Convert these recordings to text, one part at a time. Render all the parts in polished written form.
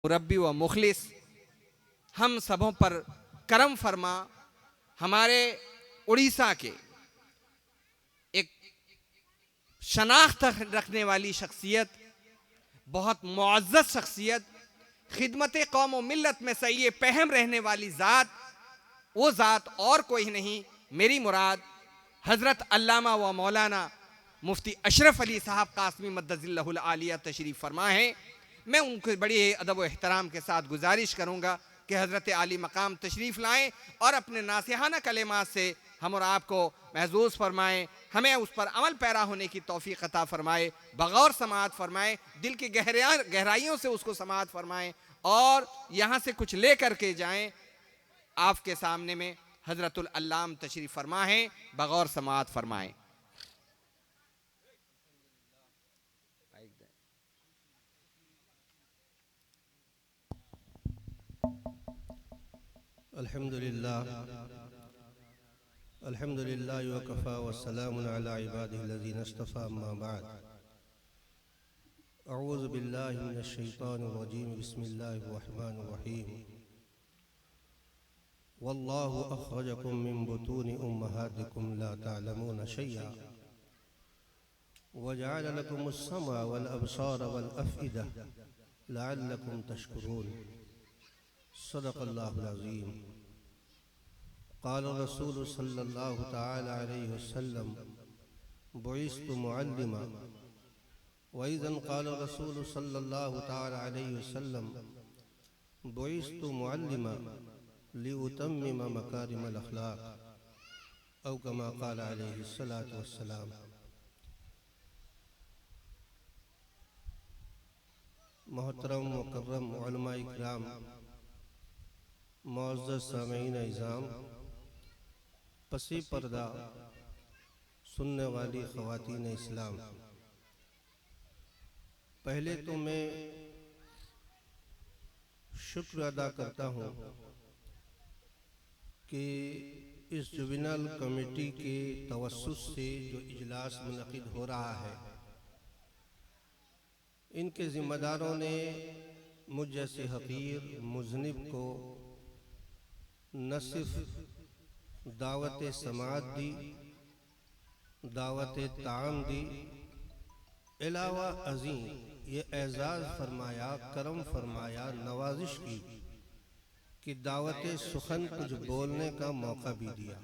مربی و مخلص ہم سبوں پر کرم فرما. ہمارے اڑیسہ کے ایک شناخت رکھنے والی شخصیت، بہت معزز شخصیت، خدمت قوم و ملت میں سعی پہم رہنے والی ذات، وہ ذات اور کوئی نہیں، میری مراد حضرت علامہ و مولانا مفتی اشرف علی صاحب قاسمی مدد اللہ العالیہ تشریف فرما ہیں. میں ان کو بڑی ادب و احترام کے ساتھ گزارش کروں گا کہ حضرت عالی مقام تشریف لائیں اور اپنے ناصحانہ کلمات سے ہم اور آپ کو محظوظ فرمائیں، ہمیں اس پر عمل پیرا ہونے کی توفیق عطا فرمائے، بغور سماعت فرمائیں، دل کی گہرائیوں سے اس کو سماعت فرمائیں اور یہاں سے کچھ لے کر کے جائیں. آپ کے سامنے میں حضرت العلام تشریف فرما ہیں، بغور سماعت فرمائیں. الحمد لله وكفى والسلام على عباده الذين اصطفى. أما بعد، أعوذ بالله من الشيطان الرجيم. بسم الله الرحمن الرحيم. والله أخرجكم من بطون أمهاتكم لا تعلمون شيئا وجعل لكم السمع والأبصار والأفئدة لعلكم تشكرون. صدق الله العظيم. قال الرسول صلى الله تعالى عليه وسلم: بعثت معلما. وإذا قال الرسول صلى الله تعالى عليه وسلم: بعثت معلما لأتمم مكارم الأخلاق، أو كما قال عليه الصلاة والسلام. محترم مکرم علماء اکرام، معزز سامعین اعظام، پسی پردہ سننے والی خواتین اسلام، پہلے تو میں شکر ادا کرتا ہوں کہ اس جوینل کمیٹی کے توسط سے جو اجلاس منعقد ہو رہا ہے، ان کے ذمہ داروں نے مجھ جیسے حقیر مذنب کو نہ صرف دعوت سماعت دی، دعوت طعام دی، علاوہ ازیں یہ اعزاز فرمایا، کرم فرمایا، نوازش کی کہ دعوت سخن کچھ بولنے کا موقع بھی دیا.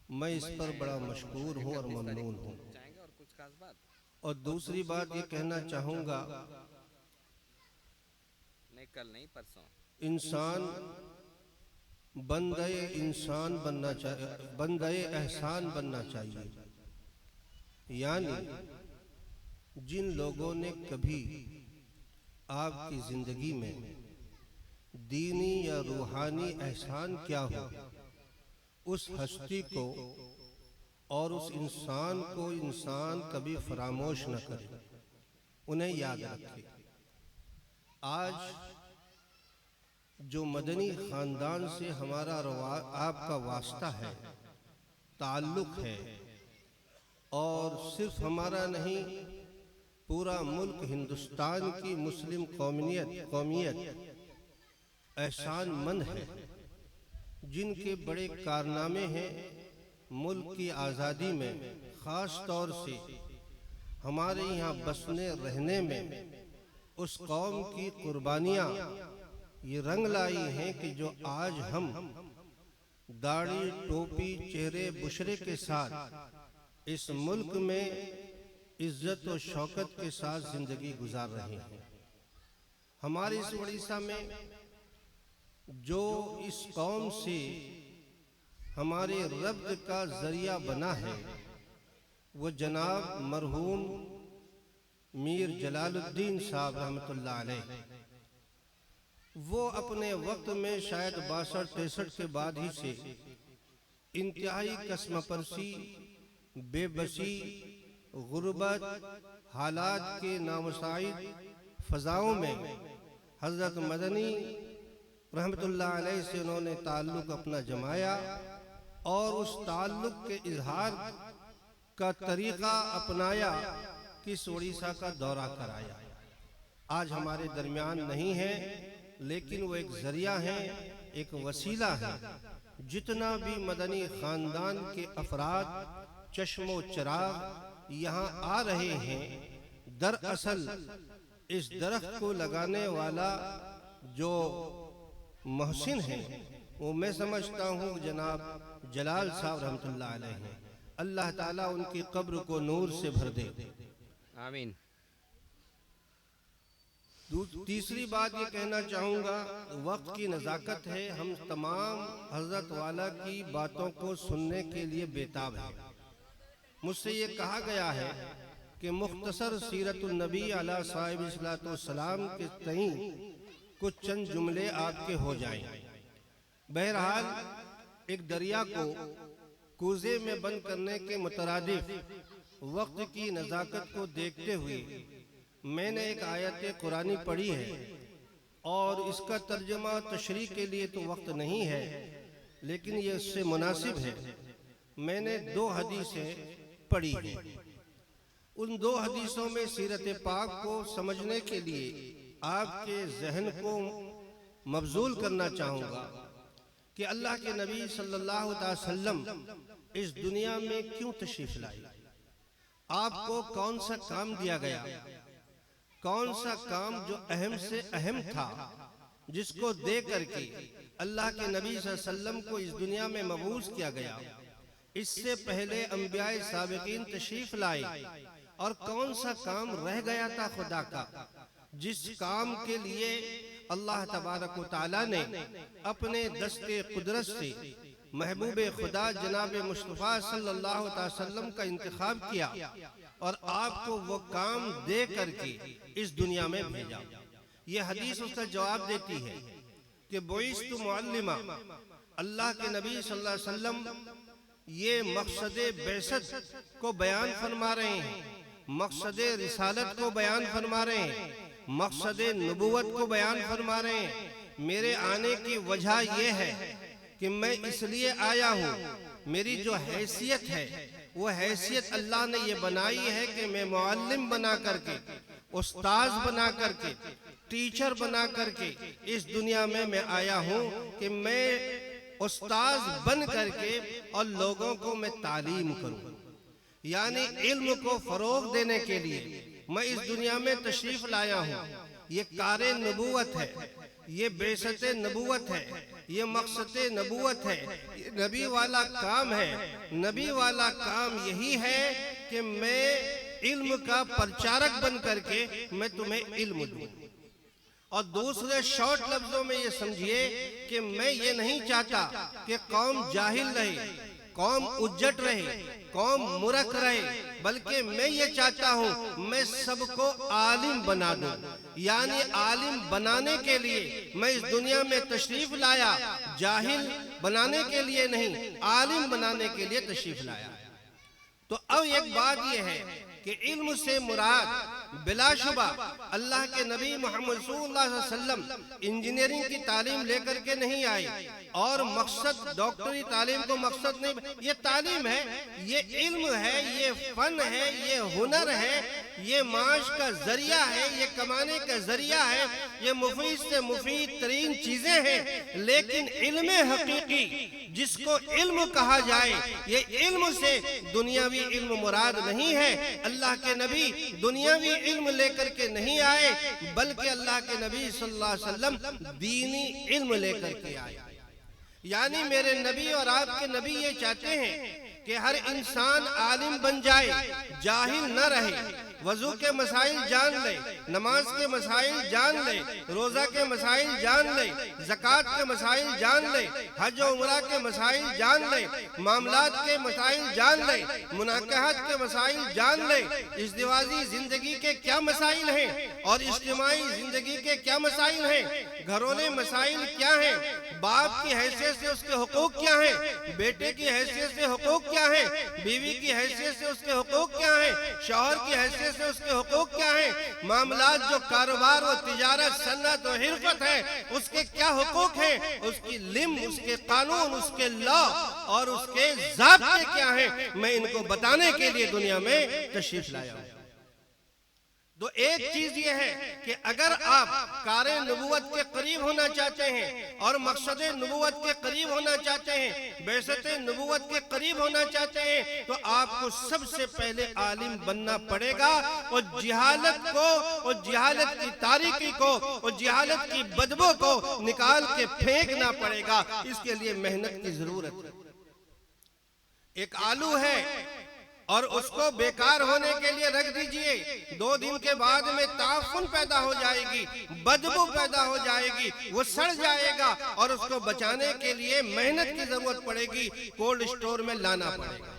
میں اس پر بڑا مشکور ہوں اور ممنون ہوں. اور دوسری بات یہ کہنا چاہوں گا، انسان بندے انسان بننا چاہیے، بندے احسان بننا چاہیے. یعنی جن لوگوں نے کبھی آپ کی زندگی میں دینی یا روحانی احسان کیا ہو، اس ہستی کو اور اس انسان کو انسان کبھی فراموش نہ کرے، انہیں یاد رکھے. آج جو مدنی خاندان سے ہمارا آپ کا واسطہ ہے، تعلق ہے، اور صرف ہمارا نہیں، پورا ملک ہندوستان کی مسلم قومیت احسان مند ہے، جن کے بڑے کارنامے ہیں ملک کی آزادی میں، خاص طور سے ہمارے یہاں بسنے رہنے میں. اس قوم کی قربانیاں یہ رنگ لائی ہیں کہ جو آج ہم داڑھی، ٹوپی، چہرے بشرے کے ساتھ اس ملک میں عزت و شوکت کے ساتھ زندگی گزار رہے ہیں. ہمارے اس اڑیسہ میں جو اس قوم سے ہمارے ربط کا ذریعہ بنا ہے، وہ جناب مرحوم میر جلال الدین صاحب رحمۃ اللہ علیہ. وہ اپنے وقت میں شاید 62-63 کے بعد ہی سے انتہائی قسم پرسی، بے بسی، غربت، حالات کے نامساعد فضاؤں میں حضرت مدنی رحمت اللہ علیہ سے انہوں نے تعلق اپنا جمایا اور اس تعلق کے اظہار کا طریقہ اپنایا کہ اس اڑیسہ کا دورہ کرایا. آج ہمارے درمیان نہیں ہے، لیکن وہ ایک ذریعہ ہے، ایک وسیلہ ہے۔ جتنا بھی مدنی خاندان کے افراد چشم و چراغ یہاں آ رہے ہیں، دراصل اس درخت کو لگانے والا جو محسن ہے وہ میں سمجھتا ہوں جناب جلال صاحب رحمۃ اللہ علیہ ہیں۔ اللہ تعالیٰ ان کی قبر کو نور سے بھر دے۔ آمین۔ تیسری بات یہ کہنا چاہوں گا، وقت کی نزاکت ہے، ہم تمام حضرت والا کی باتوں کو سننے کے لیے بےتاب ہیں۔ مجھ سے یہ کہا گیا ہے کہ مختصر سیرت النبی علیہ صاحب الصلاۃ والسلام کے تئیں کچھ چند جملے آپ کے ہو جائیں۔ بہرحال ایک دریا کو کوزے میں بند کرنے کے مترادف وقت کی نزاکت کو دیکھتے ہوئے میں نے ایک آیت قرآنی پڑھی ہے، اور اس کا ترجمہ تشریح کے لیے تو وقت نہیں ہے، لیکن یہ اس سے مناسب ہے۔ میں نے 2 حدیثیں پڑھی ہیں۔ ان 2 حدیثوں میں سیرت پاک کو سمجھنے کے لیے آپ کے ذہن کو مبذول کرنا چاہوں گا کہ اللہ کے نبی صلی اللہ علیہ وسلم اس دنیا میں کیوں تشریف لائے، آپ کو کون سا کام دیا گیا، کون سا کام جو اہم سے اہم تھا، جس کو دے کر کے اللہ کے نبی صلی اللہ علیہ وسلم کو اس دنیا میں مبعوث کیا گیا۔ اس سے پہلے انبیاء سابقین تشریف لائے، اور کون سا کام رہ گیا تھا خدا کا، جس کام کے لیے اللہ تبارک و تعالیٰ نے اپنے دست قدرت سے محبوب خدا جناب مصطفیٰ صلی اللہ علیہ وسلم کا انتخاب کیا، اور آپ کو وہ کام دے کر کے اس دنیا میں بھیجا۔ یہ حدیث اس کا جواب دیتی ہے کہ بعثت معلما، اللہ کے نبی صلی اللہ علیہ وسلم یہ مقصد بعثت کو بیان فرما رہے ہیں، مقصد رسالت کو بیان فرما رہے ہیں، مقصد نبوت کو بیان فرما رہے ہیں۔ میرے آنے کی وجہ یہ ہے کہ میں اس لیے آیا ہوں، میری جو حیثیت ہے وہ حیثیت اللہ نے یہ بنائی ہے کہ میں معلم بنا کر کے، استاذ بنا کر کے، ٹیچر بنا کر کے اس دنیا میں آیا ہوں کہ میں استاذ بن کر کے اور لوگوں کو میں تعلیم کروں، یعنی علم کو فروغ دینے کے لیے میں اس دنیا میں تشریف لایا ہوں۔ یہ کار نبوت ہے، یہ بعثت نبوت ہے، یہ مقصد نبوت ہے، یہ نبی والا کام ہے۔ نبی والا کام یہی ہے کہ میں علم کا پرچارک بن کر کے میں تمہیں علم دوں۔ اور دوسرے شارٹ لفظوں میں یہ سمجھیے کہ میں یہ نہیں چاہتا کہ قوم جاہل رہے، قوم اجٹ رہے، قوم مرک رہے، بلکہ میں یہ چاہتا ہوں میں سب کو عالم بنا دوں۔ یعنی عالم بنانے کے لیے میں اس دنیا میں تشریف لایا، جاہل بنانے کے لیے نہیں، عالم بنانے کے لیے تشریف لایا۔ تو اب ایک بات یہ ہے کہ علم سے مراد بلا شبہ اللہ کے نبی محمد رسول اللہ صلی اللہ علیہ وسلم انجینئرنگ کی تعلیم لے کر کے نہیں آئے، اور مقصد ڈاکٹری تعلیم کو مقصد نہیں، یہ تعلیم ہے، یہ علم ہے، یہ فن ہے، یہ ہنر ہے، یہ معاش کا ذریعہ ہے، یہ کمانے کا ذریعہ ہے، یہ مفید سے مفید ترین چیزیں ہیں۔ لیکن علم حقیقی جس کو علم کہا جائے، یہ علم سے دنیاوی علم مراد نہیں ہے۔ اللہ کے نبی دنیاوی علم لے کر کے نہیں آئے، بلکہ اللہ کے نبی صلی اللہ علیہ وسلم دینی علم لے کر کے آئے۔ یعنی میرے نبی اور آپ کے نبی یہ چاہتے ہیں کہ ہر انسان عالم بن جائے، جاہل نہ رہے، وضو کے مسائل جان لے، نماز کے مسائل جان لے، روزہ کے مسائل جان لے، زکوٰۃ کے مسائل جان لے، حج و عمرہ کے مسائل جان لے، معاملات کے مسائل جان لے، مناکحات کے مسائل جان لے، ازدواجی زندگی کے کیا مسائل ہیں اور اجتماعی زندگی کے کیا مسائل ہیں، گھرونے مسائل کیا ہیں، باپ کی حیثیت سے اس کے حقوق کیا ہیں، بیٹے کی حیثیت سے حقوق کیا ہیں، بیوی کی حیثیت سے اس کے حقوق کیا ہیں، شوہر کی حیثیت سے اس کے حقوق کیا ہیں، معاملات جو کاروبار و تجارت صنعت و حرفت ہے اس کے کیا حقوق ہیں، اس کی لم، اس کے قانون، اس کے لا اور اس کے ضابطے کیا ہیں، میں ان کو بتانے کے لیے دنیا میں تشریف لایا ہوں۔ تو ایک چیز یہ ہے کہ اگر آپ کار نبوت کے قریب ہونا چاہتے ہیں اور مقصد نبوت کے قریب ہونا چاہتے ہیں، بعثت نبوت کے قریب ہونا چاہتے ہیں، تو آپ کو سب سے پہلے عالم بننا پڑے گا، اور جہالت کو، اور جہالت کی تاریکی کو، اور جہالت کی بدبو کو نکال کے پھینکنا پڑے گا۔ اس کے لیے محنت کی ضرورت ہے۔ ایک آلو ہے اور اس کو بیکار ہونے کے لیے رکھ دیجئے، 2 دن کے بعد میں تعفن پیدا ہو جائے گی، بدبو پیدا ہو جائے گی، وہ سڑ جائے گا، اور اس کو بچانے کے لیے محنت کی ضرورت پڑے گی، کولڈ سٹور میں لانا پڑے گا۔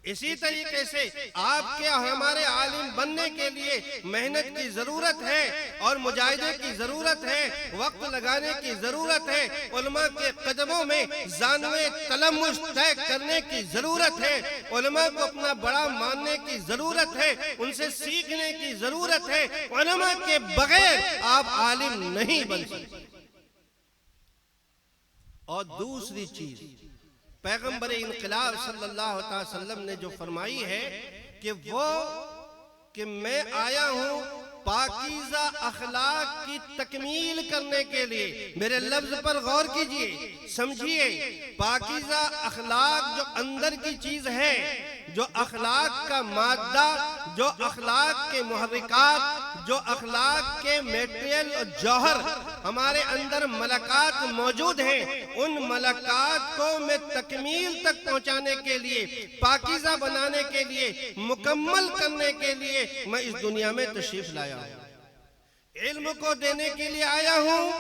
اسی طریقے سے آپ کے ہمارے عالم بننے کے لیے محنت کی ضرورت ہے، اور مجاہدے کی ضرورت ہے، وقت لگانے کی ضرورت ہے، علماء کے قدموں میں زانوے تلمس طے کرنے کی ضرورت ہے، علماء کو اپنا بڑا ماننے کی ضرورت ہے، ان سے سیکھنے کی ضرورت ہے۔ علماء کے بغیر آپ عالم نہیں بن سکتے۔ اور دوسری چیز، پیغمبر انقلاب صلی اللہ علیہ وسلم نے جو فرمائی ہے کہ میں آیا ہوں پاکیزہ اخلاق کی تکمیل کرنے کے لیے۔ میرے لفظ پر غور کیجئے، سمجھیے، پاکیزہ اخلاق جو اندر کی چیز ہے، جو اخلاق کا مادہ، جو اخلاق کے محرکات، جو اخلاق کے میٹریل اور جوہر ہمارے اندر ملکات موجود ہیں، ان ملکات کو میں تکمیل تک پہنچانے کے لیے، پاکیزہ بنانے کے لیے، مکمل کرنے کے لیے میں اس دنیا میں تشریف لایا ہوں۔ علم کو دینے کے لیے آیا ہوں،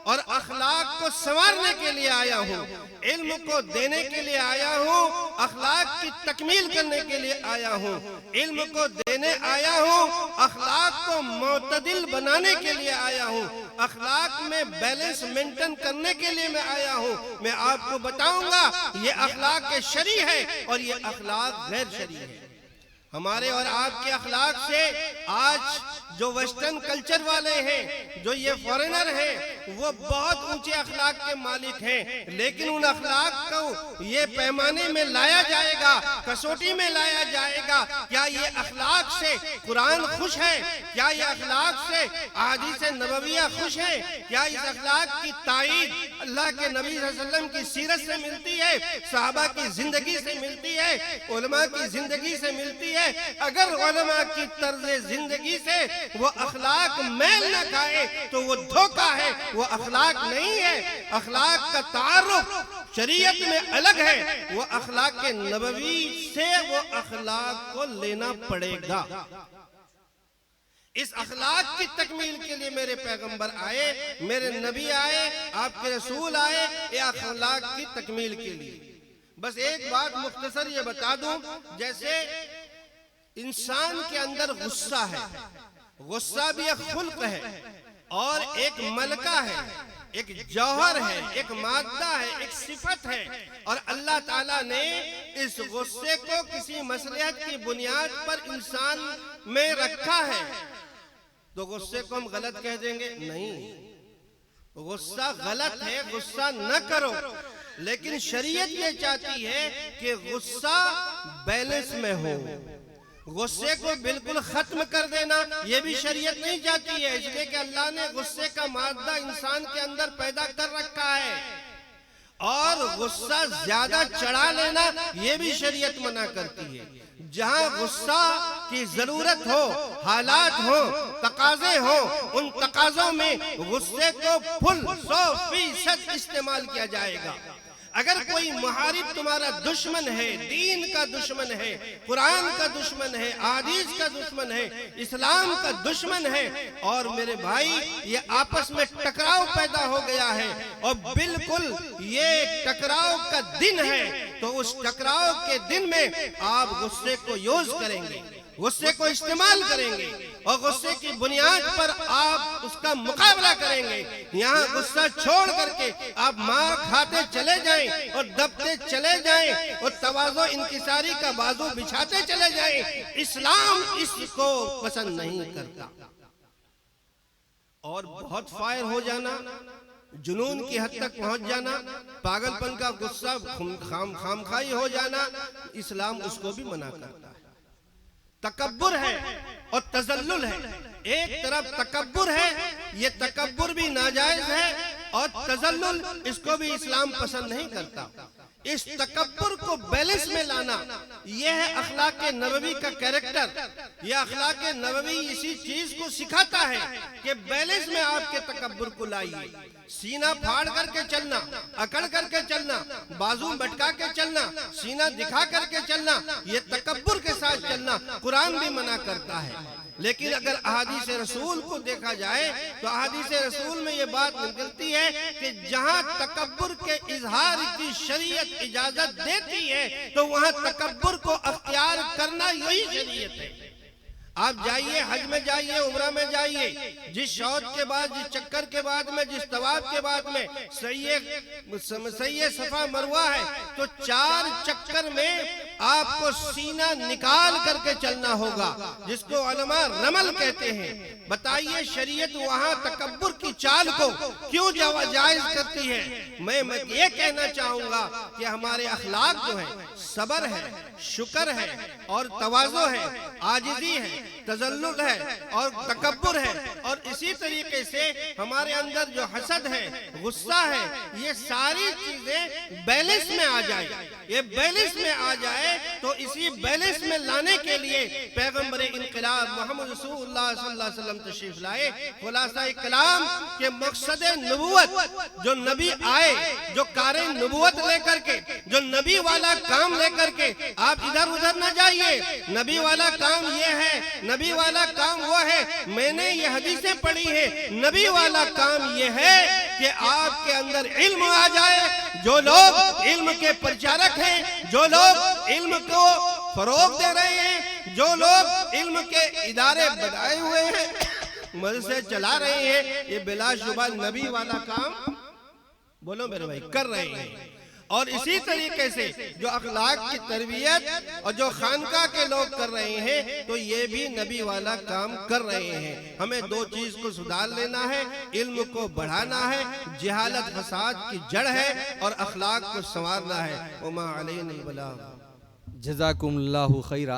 اور اخلاق کو سنوارنے کے لیے آیا ہوں۔ علم کو دینے کے لیے آیا ہوں، اخلاق کی تکمیل کرنے کے لیے آیا ہوں۔ علم کو دینے آیا ہوں، اخلاق کو معتدل بنانے کے لیے آیا ہوں، اخلاق میں بیلنس مینٹین کرنے کے لیے میں آیا ہوں۔ میں آپ کو بتاؤں گا یہ اخلاق شرعی ہے اور یہ اخلاق غیر شرعی ہے۔ ہمارے اور آپ کے اخلاق سے آج جو ویسٹرن کلچر والے ہیں، جو یہ فورنر ہیں، وہ بہت اونچے اخلاق کے مالک ہیں، لیکن ان اخلاق کو یہ پیمانے میں لایا جائے گا، کسوٹی میں لایا جائے گا۔ کیا یہ اخلاق سے قرآن خوش ہے؟ کیا یہ اخلاق سے احادیث نبویہ خوش ہے؟ کیا اس اخلاق کی تائید اللہ کے نبی صلی اللہ علیہ وسلم کی سیرت سے ملتی ہے، صحابہ کی زندگی سے ملتی ہے، علماء کی زندگی سے ملتی ہے؟ اگر علماء کی طرز زندگی سے وہ اخلاق میل نہ کھائے تو وہ دھوکہ ہے، وہ اخلاق نہیں ہے۔ اخلاق کا تعارف شریعت میں الگ ہے، وہ اخلاق نبوی سے وہ اخلاق کو لینا پڑے گا۔ اس اخلاق کی تکمیل کے لیے میرے پیغمبر آئے، میرے نبی آئے، آپ کے رسول آئے، یہ اخلاق کی تکمیل کے لیے۔ بس ایک بات مختصر یہ بتا دوں، جیسے انسان کے اندر غصہ ہے، غصہ بھی ایک خلق ہے اور ایک ملکہ ہے، ایک جوہر ہے، ایک مادہ ہے، ایک صفت ہے، اور اللہ تعالیٰ نے اس غصے کو کسی مصلحت کی بنیاد پر انسان میں رکھا ہے۔ تو غصے کو ہم غلط کہہ دیں گے؟ نہیں، غصہ غلط ہے، غصہ نہ کرو، لیکن شریعت یہ چاہتی ہے کہ غصہ بیلنس میں ہو۔ غصے کو بالکل ختم کر دینا یہ بھی شریعت نہیں چاہتی ہے، اس لیے کہ اللہ نے غصے کا مادہ انسان کے اندر پیدا کر رکھا ہے، اور غصہ زیادہ چڑھا لینا یہ بھی شریعت منع کرتی ہے۔ جہاں غصہ کی ضرورت ہو، حالات ہو، تقاضے ہو، ان تقاضوں میں غصے کو 100% استعمال کیا جائے گا۔ اگر کوئی محارب تمہارا دشمن ہے، دین کا دشمن ہے، قرآن کا دشمن ہے، احادیث کا دشمن ہے، اسلام کا دشمن ہے، اور میرے بھائی یہ آپس میں ٹکراؤ پیدا ہو گیا ہے، اور بالکل یہ ٹکراؤ کا دن ہے، تو اس ٹکراؤ کے دن میں آپ غصے کو یوز کریں گے، غصے کو استعمال کریں گے، اور غصے کی بنیاد پر آپ اس کا مقابلہ کریں گے۔ یہاں غصہ چھوڑ کر کے آپ مار کھاتے چلے جائیں اور دبتے چلے جائیں اور تواضع انکساری کا بازو بچھاتے چلے جائیں، اسلام اس کو پسند نہیں کرتا۔ اور بہت فائر ہو جانا، جنون کی حد تک پہنچ جانا، پاگل پن کا غصہ خامخواہی ہو جانا، اسلام اس کو بھی منع کرتا ہے۔ تکبر ہے اور تذلل ہے، ایک طرف تکبر ہے، یہ تکبر بھی ناجائز ہے، اور تذلل اس کو بھی اسلام پسند نہیں کرتا۔ اس تکبر کو بیلنس میں لانا، یہ ہے اخلاق نبوی کا کیریکٹر۔ یہ اخلاق نبوی اسی چیز کو سکھاتا ہے کہ بیلنس میں آپ کے تکبر کو لائیے۔ سینہ پھاڑ کر کے چلنا، اکڑ کر کے چلنا، بازو بٹکا کے چلنا، سینہ دکھا کر کے چلنا، یہ تکبر کے ساتھ چلنا قرآن بھی منع کرتا ہے۔ لیکن اگر احادیث رسول کو دیکھا جائے تو احادیث رسول میں یہ بات نکلتی ہے کہ جہاں تکبر کے اظہار کی شریعت اجازت دیتی ہے تو وہاں تکبر کو اختیار کرنا یہی شریعت ہے۔ آپ جائیے، حج میں جائیے، عمرہ میں جائیے، جس شوط کے بعد، جس چکر کے بعد میں، جس طواف کے بعد میں سعی صفا مروہ ہے تو 4 چکر میں آپ کو سینہ نکال کر کے چلنا ہوگا، جس کو علماء رمل کہتے ہیں۔ بتائیے شریعت وہاں تکبر کی چال کو کیوں جائز کرتی ہے؟ میں یہ کہنا چاہوں گا کہ ہمارے اخلاق جو ہیں، صبر ہے، شکر ہے اور تواضع ہے، عاجزی ہے، تذلل ہے اور تکبر ہے، اور اسی طریقے سے ہمارے اندر جو حسد ہے، غصہ ہے، یہ ساری چیزیں بیلنس میں آ جائیں۔ یہ بیلنس میں آ جائے تو اسی بیلنس میں لانے کے لیے پیغمبر انقلاب محمد رسول اللہ صلی اللہ علیہ وسلم تشریف لائے۔ خلاصہ کلام کہ مقصد نبوت، جو نبی آئے، جو کار نبوت لے کر کے، جو نبی والا کام لے کر کے، آپ ادھر ادھر نہ جائیے۔ نبی والا کام یہ ہے، نبی والا کام وہ ہے۔ میں نے یہ حدیثیں پڑھی ہیں، نبی والا کام یہ ہے کہ آپ کے اندر علم آ جائے۔ جو لوگ علم کے پرچارک ہیں، جو لوگ علم کو فروغ دے رہے ہیں، جو لوگ علم کے ادارے بنائے ہوئے ہیں، مدرسے چلا رہے ہیں، یہ بلا شبہ نبی والا کام، بولو میرے بھائی، کر رہے ہیں۔ اور اسی طریقے سے جو اخلاق کی تربیت اور جو خانقاہ کے لوگ کر رہے ہیں تو یہ بھی نبی والا کام کر رہے ہیں۔ ہمیں 2 چیز کو سدھار لینا ہے، علم کو بڑھانا ہے، جہالت فساد کی جڑ ہے، اور اخلاق کو سنوارنا ہے۔ وما علینا البلاغ۔ جزاکم اللہ خیرہ۔